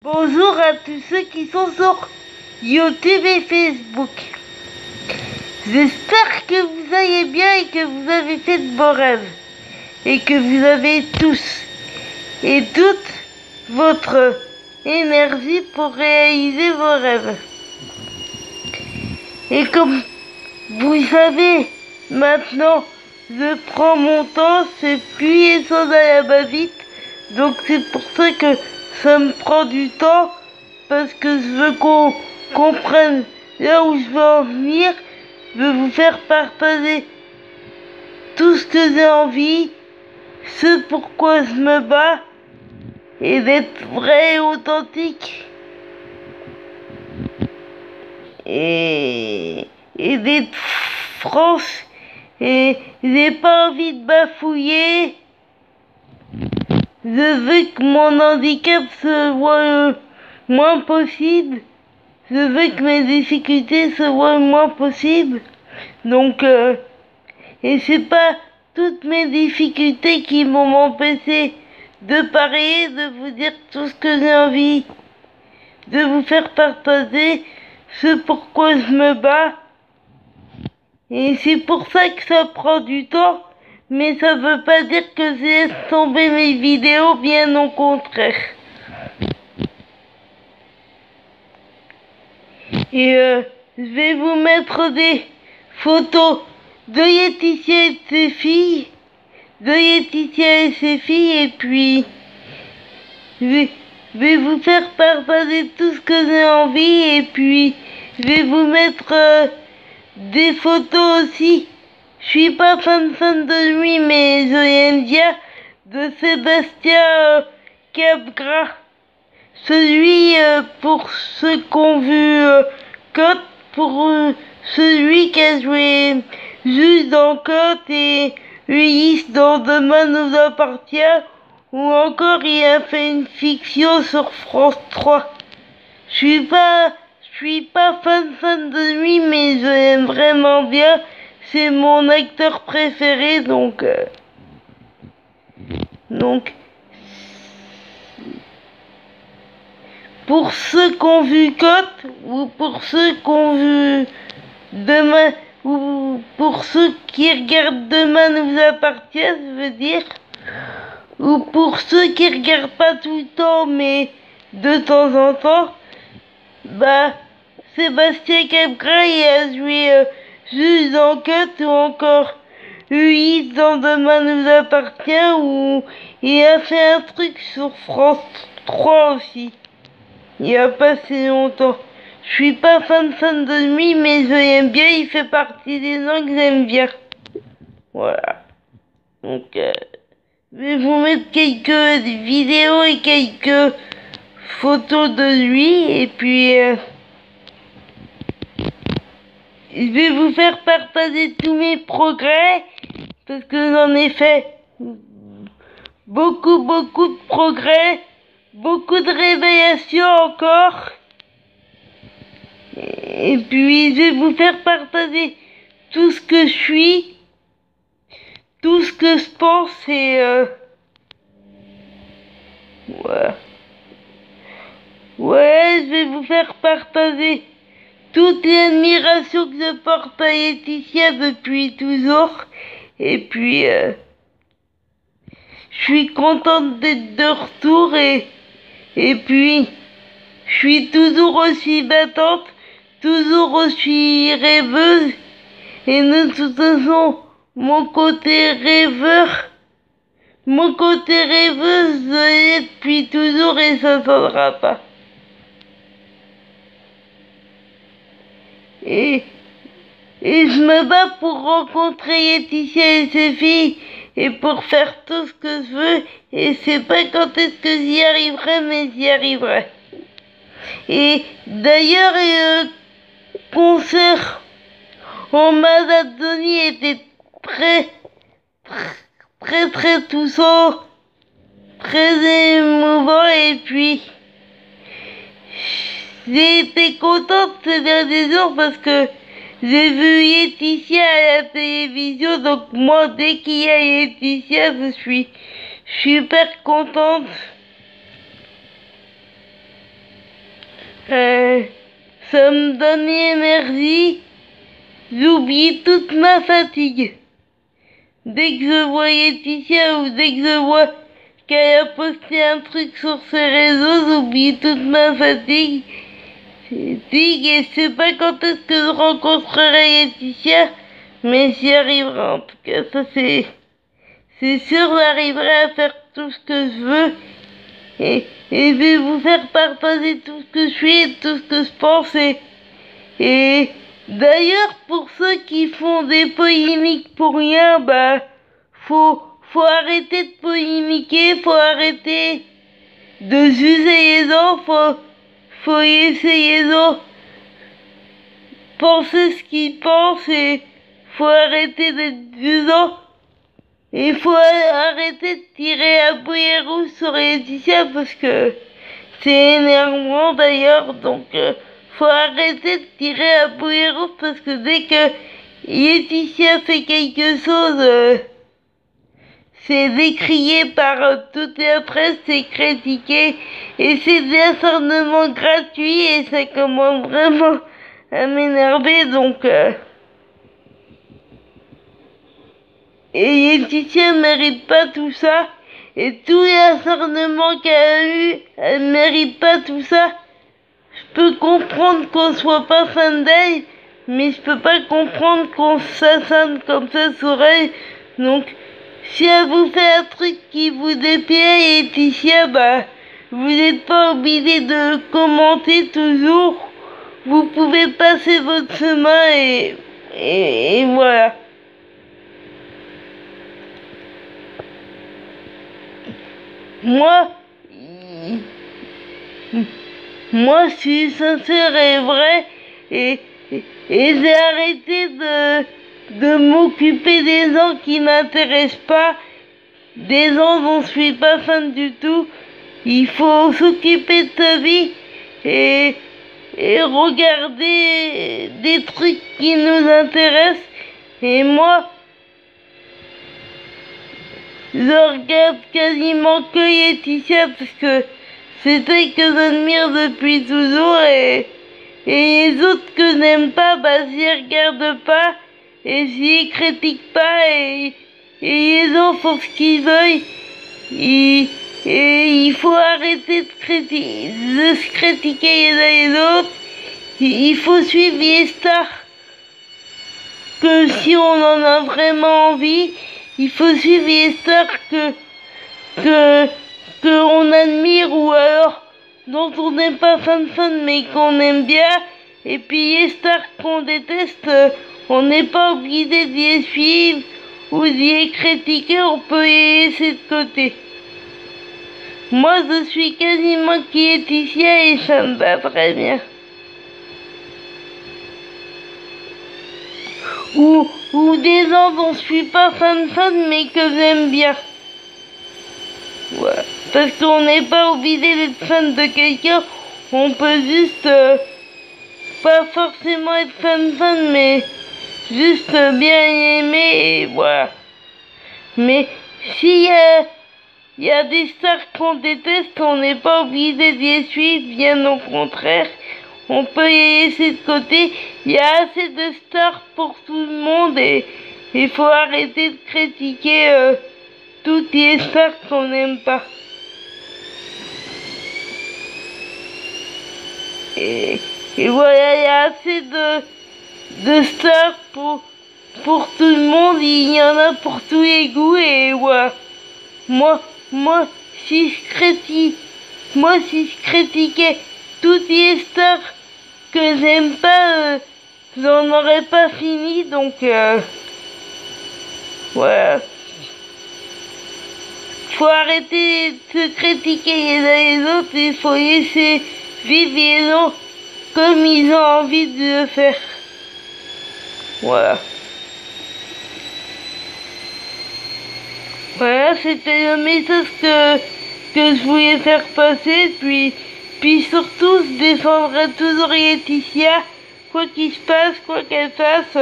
Bonjour à tous ceux qui sont sur YouTube et Facebook. J'espère que vous allez bien et que vous avez fait de beaux rêves. Et que vous avez tous et toute votre énergie pour réaliser vos rêves. Et comme vous savez, maintenant, je prends mon temps, c'est plus et sans aller à ma vite. Donc c'est pour ça que ça me prend du temps, parce que je veux qu'on comprenne là où je veux en venir. Je veux vous faire partager tout ce que j'ai envie, ce pourquoi je me bats, et d'être vrai et authentique. Et d'être France, et j'ai pas envie de bafouiller. Je veux que mon handicap se voie le moins possible. Je veux que mes difficultés se voient le moins possible. Donc, et c'est pas toutes mes difficultés qui vont m'empêcher de parler, de vous dire tout ce que j'ai envie, de vous faire partager ce pourquoi je me bats. Et c'est pour ça que ça prend du temps, mais ça veut pas dire que je laisse tomber mes vidéos, bien au contraire. Et je vais vous mettre des photos de Laetitia et de ses filles, et puis je vais vous faire partager tout ce que j'ai envie, et puis je vais vous mettre des photos aussi. Je suis pas fan de lui, mais je l'aime bien, de Sébastien Capgras. Celui, pour ceux qui ont vu Cote, pour celui qui a joué Juste dans Cote et Ulysse dans Demain nous appartient, ou encore il a fait une fiction sur France 3. Je suis pas fan de lui, mais je l'aime vraiment bien. C'est mon acteur préféré, donc pour ceux qui ont vu Cote, ou pour ceux qui ont vu Demain, ou pour ceux qui regardent Demain nous appartient, je veux dire, ou pour ceux qui regardent pas tout le temps, mais de temps en temps, bah, Sébastien Capgras, il a joué Juste dans Cote, ou encore Ulysse dans Demain nous appartient, ou il a fait un truc sur France 3 aussi. Il y a pas si longtemps. Je suis pas fan de lui, mais je l'aime bien, il fait partie des gens que j'aime bien. Voilà. Donc, je vais vous mettre quelques vidéos et quelques photos de lui, et puis je vais vous faire partager tous mes progrès, parce que j'en ai fait beaucoup de progrès, beaucoup de révélations encore. Et puis je vais vous faire partager tout ce que je suis, tout ce que je pense, et ouais, je vais vous faire partager toute l'admiration que je porte à Laetitia depuis toujours. Et puis je suis contente d'être de retour, et puis je suis toujours aussi battante, toujours aussi rêveuse, et de toute façon, mon côté rêveuse, je l'ai depuis toujours, et ça ne changera pas. Et je me bats pour rencontrer Laetitia et ses filles, et pour faire tout ce que je veux, et c'est pas quand est-ce que j'y arriverai, mais j'y arriverai. Et d'ailleurs, le concert en Amazonie était très touchant, très émouvant, et puis j'ai été contente ces derniers jours parce que j'ai vu Laetitia à la télévision, donc moi dès qu'il y a Laetitia, je suis super contente. Euh, Ça me donne l'énergie. J'oublie toute ma fatigue. Dès que je vois Laetitia ou dès que je vois qu'elle a posté un truc sur ses réseaux, j'oublie toute ma fatigue. Et je sais pas quand est-ce que je rencontrerai Laetitia, mais j'y arriverai en tout cas, ça c'est sûr, j'arriverai à faire tout ce que je veux et je vais vous faire partager tout ce que je fais et tout ce que je pense et d'ailleurs pour ceux qui font des polémiques pour rien, bah faut arrêter de polémiquer, faut arrêter de juger les gens, faut laisser les gens penser ce qu'ils pensent et faut arrêter d'être jugeant. Il faut arrêter de tirer à boulet rouge sur Laetitia parce que c'est énervant d'ailleurs, donc faut arrêter de tirer à boulet rouge parce que dès que Laetitia fait quelque chose, c'est décrié par toute la presse, c'est critiqué et c'est des acharnements gratuits et ça commence vraiment à m'énerver donc et Laetitia mérite pas tout ça et tous les acharnements qu'elle a eu, elle mérite pas tout ça. Je peux comprendre qu'on soit pas fan d'elle, mais je peux pas comprendre qu'on s'acharne comme ça sur elle. Donc si elle vous fait un truc qui vous déplaît, Laetitia, bah vous n'êtes pas obligé de commenter toujours. Vous pouvez passer votre chemin et voilà. Moi, moi, je suis sincère et vrai et, j'ai arrêté de m'occuper des gens qui m'intéressent pas, des gens dont je suis pas fan du tout. Il faut s'occuper de sa vie et regarder des trucs qui nous intéressent. Et moi, je regarde quasiment que Laetitia parce que c'est elle que j'admire depuis toujours et les autres que je n'aime pas, bah j'y regarde pas et j'y critique pas et les gens font ce qu'ils veulent et il faut arrêter de se critiquer les uns les autres. Il faut suivre les stars que si on en a vraiment envie, il faut suivre les stars que on admire ou alors dont on n'est pas fan mais qu'on aime bien. Et puis les stars qu'on déteste, on n'est pas obligé d'y les suivre ou d'y les critiquer, on peut les laisser de côté. Moi je suis quasiment qui Laetitia et ça me va très bien. Ou des gens dont je suis pas fan mais que j'aime bien. Ouais. Parce qu'on n'est pas obligé d'être fan de quelqu'un, on peut juste pas forcément être fan mais juste bien aimer et voilà. Mais s'il y a des stars qu'on déteste, on n'est pas obligé de les suivre, bien au contraire. On peut les laisser de côté. Il y a assez de stars pour tout le monde et il faut arrêter de critiquer toutes les stars qu'on n'aime pas. Et voilà, il y a assez de stars pour tout le monde. Il y en a pour tous les goûts et voilà. Moi, si je critiquais toutes les stars que j'aime pas, j'en aurais pas fini, donc voilà. Faut arrêter de se critiquer les uns les autres, il faut laisser vivre les gens comme ils ont envie de le faire. Voilà. Voilà, c'était le message que je voulais faire passer, puis surtout, je défendrai toujours Laetitia, quoi qu'il se passe, quoi qu'elle fasse,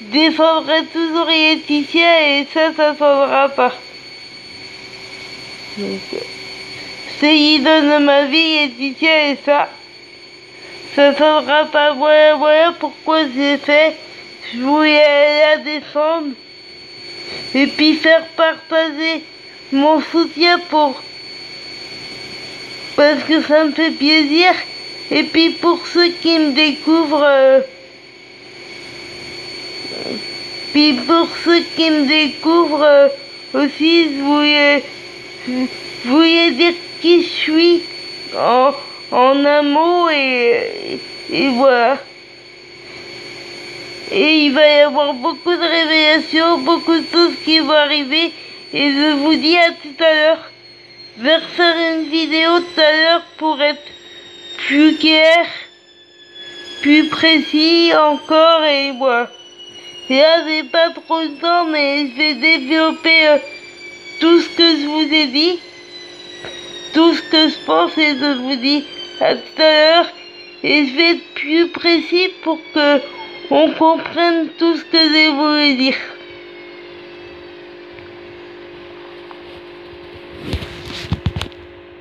je défendrai toujours Laetitia et ça changera pas. Donc, c'est l'idole de ma vie, Laetitia et ça, ça sera pas. Voilà pourquoi j'ai fait. Je voulais la descendre et puis faire partager mon soutien parce que ça me fait plaisir. Et puis pour ceux qui me découvrent, aussi, je voulais dire qui je suis en un mot et voilà. Et il va y avoir beaucoup de révélations, beaucoup de choses qui vont arriver. Et je vous dis à tout à l'heure. Je vais refaire une vidéo tout à l'heure pour être plus clair, plus précis encore et voilà. Là j'ai pas trop de temps mais je vais développer tout ce que je vous ai dit, tout ce que je pense et je vous dis à tout à l'heure. Et je vais être plus précis pour que on comprenne tout ce que j'ai voulu dire.